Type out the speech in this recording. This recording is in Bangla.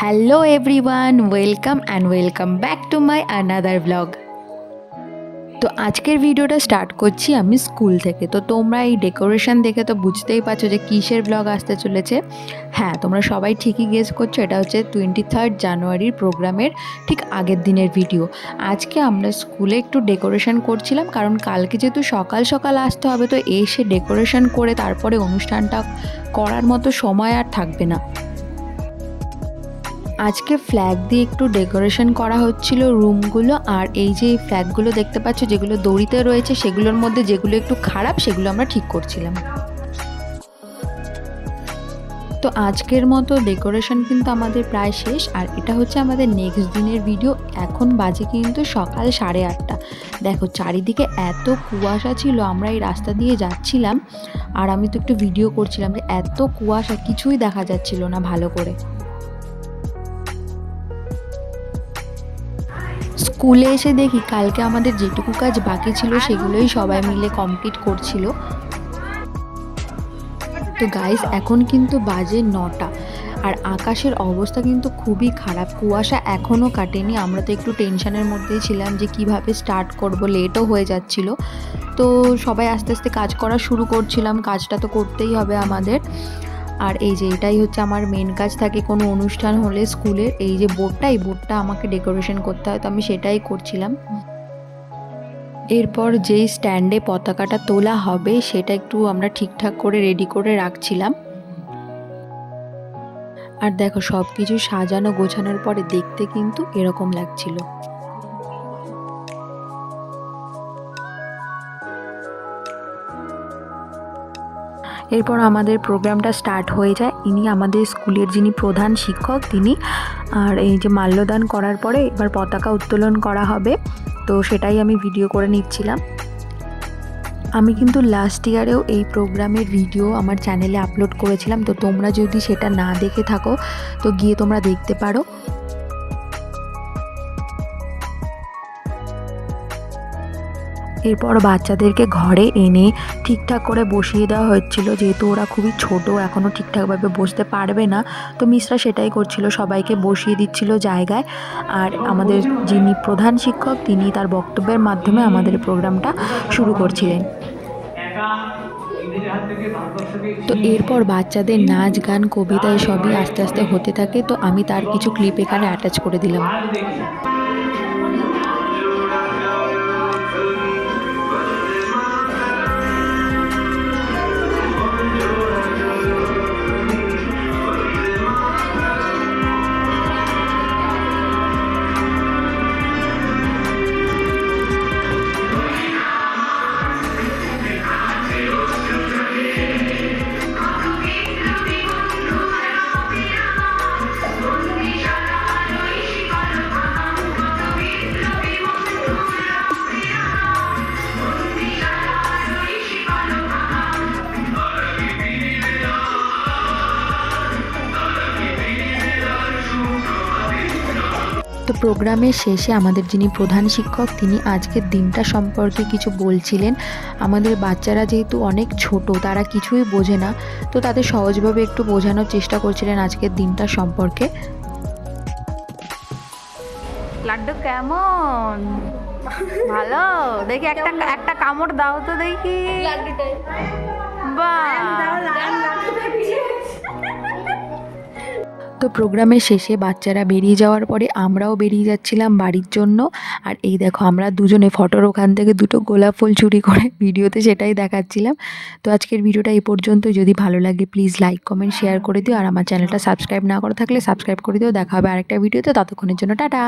Hello everyone, welcome back to my another blog. তো আজকের ভিডিওটা স্টার্ট করছি আমি স্কুল থেকে। তো তোমরা এই ডেকোরেশন দেখে তো বুঝতেই পারছো যে কিসের ব্লগ আসতে চলেছে। হ্যাঁ, তোমরা সবাই ঠিকই গেস করছো, এটা হচ্ছে 23 জানুয়ারির প্রোগ্রামের ঠিক আগের দিনের ভিডিও। আজকে আমরা স্কুলে একটু ডেকোরেশন করছিলাম, কারণ কালকে যেহেতু সকাল সকাল আসতে হবে, তো এসে ডেকোরেশন করে তারপরে অনুষ্ঠানটা করার মতো সময় আর থাকবে না। আজকে ফ্ল্যাগ দিয়ে একটু ডেকোরেশন করা হচ্ছিল রুমগুলো। আর এই যে এই ফ্ল্যাগগুলো দেখতে পাচ্ছ যেগুলো দড়িতে রয়েছে, সেগুলোর মধ্যে যেগুলো একটু খারাপ সেগুলো আমরা ঠিক করছিলাম। তো আজকের মতো ডেকোরেশন কিন্তু আমাদের প্রায় শেষ, আর এটা হচ্ছে আমাদের নেক্সট দিনের ভিডিও। এখন বাজে কিন্তু সকাল 8:30। দেখো চারিদিকে এত কুয়াশা ছিল, আমরা এই রাস্তা দিয়ে যাচ্ছিলাম আর আমি তো একটু ভিডিও করছিলাম যে এত কুয়াশা, কিছুই দেখা যাচ্ছিল না ভালো করে। স্কুলে এসে দেখি কালকে আমাদের যেটুকু কাজ বাকি ছিল সেগুলোই সবাই মিলে কমপ্লিট করছিল। তো গাইস, এখন কিন্তু বাজে 9টা আর আকাশের অবস্থা কিন্তু খুবই খারাপ, কুয়াশা এখনও কাটেনি। আমরা তো একটু টেনশনের মধ্যেই ছিলাম যে কিভাবে স্টার্ট করব, লেটও হয়ে যাচ্ছিল। তো সবাই আস্তে আস্তে কাজ করা শুরু করছিলাম, কাজটা তো করতেই হবে আমাদের। আর এই যে এটাই হচ্ছে আমার মেন কাজ থাকে কোনো অনুষ্ঠান হলে স্কুলের। এই যে বোর্ডটা আমাকে ডেকোরেশন করতে হয়, তো আমি সেটাই করছিলাম। এরপর যেই স্ট্যান্ডে পতাকাটা তোলা হবে সেটা একটু আমরা ঠিকঠাক করে রেডি করে রাখছিলাম। আর দেখো সব কিছু সাজানো গোছানোর পরে দেখতে কিন্তু এরকম লাগছিল। এরপর আমাদের প্রোগ্রামটা স্টার্ট হয়ে যায়। ইনি আমাদের স্কুলের যিনি প্রধান শিক্ষক তিনি। আর এই যে মাল্যদান করার পরে এবার পতাকা উত্তোলন করা হবে, তো সেটাই আমি ভিডিও করে নিচ্ছিলাম। আমি কিন্তু লাস্ট ইয়ারেও এই প্রোগ্রামের ভিডিও আমার চ্যানেলে আপলোড করেছিলাম, তো তোমরা যদি সেটা না দেখে থাকো তো গিয়ে তোমরা দেখতে পারো। এরপর বাচ্চাদেরকে ঘরে এনে ঠিকঠাক করে বসিয়ে দেওয়া হচ্ছিল, যেহেতু ওরা খুবই ছোট, এখনও ঠিকঠাকভাবে বসতে পারবে না। তো মিসরা সেটাই করছিল, সবাইকে বসিয়ে দিচ্ছিল জায়গায়। আর আমাদের যিনি প্রধান শিক্ষক তিনি তার বক্তব্যের মাধ্যমে আমাদের প্রোগ্রামটা শুরু করছিলেন। তো এরপর বাচ্চাদের নাচ গান কবিতা সবই আস্তে আস্তে হতে থাকে। তো আমি তার কিছু ক্লিপ এখানে অ্যাটাচ করে দিলাম। তো প্রোগ্রামের শেষে আমাদের যিনি প্রধান শিক্ষক তিনি আজকের দিনটা সম্পর্কে কিছু বলছিলেন। আমাদের বাচ্চারা যেহেতু অনেক ছোট, তারা কিছুই বোঝে না, তো তাদের সহজভাবে একটু বোঝানোর চেষ্টা করছিলেন আজকের দিনটা সম্পর্কে। লাড্ডু কেমন? ভালো? দেখি একটা কামড় দাও তো দেখি। বাহ! তো প্রোগ্রামের শেষে বাচ্চারা বেরিয়ে যাওয়ার পরে আমরাও বেরিয়ে যাচ্ছিলাম বাড়ির জন্য। আর এই দেখো আমরা দুজনে ফটোর ওখান থেকে দুটো গোলাপ ফুল চুরি করে ভিডিওতে সেটাই দেখাচ্ছিলাম। তো আজকের ভিডিওটা এই পর্যন্ত। যদি ভালো লাগে প্লিজ লাইক কমেন্ট শেয়ার করে দিও, আর আমার চ্যানেলটা সাবস্ক্রাইব না করা থাকলে সাবস্ক্রাইব করে দিও। দেখা হবে আরেকটা ভিডিওতে, ততক্ষণের জন্য টাটা।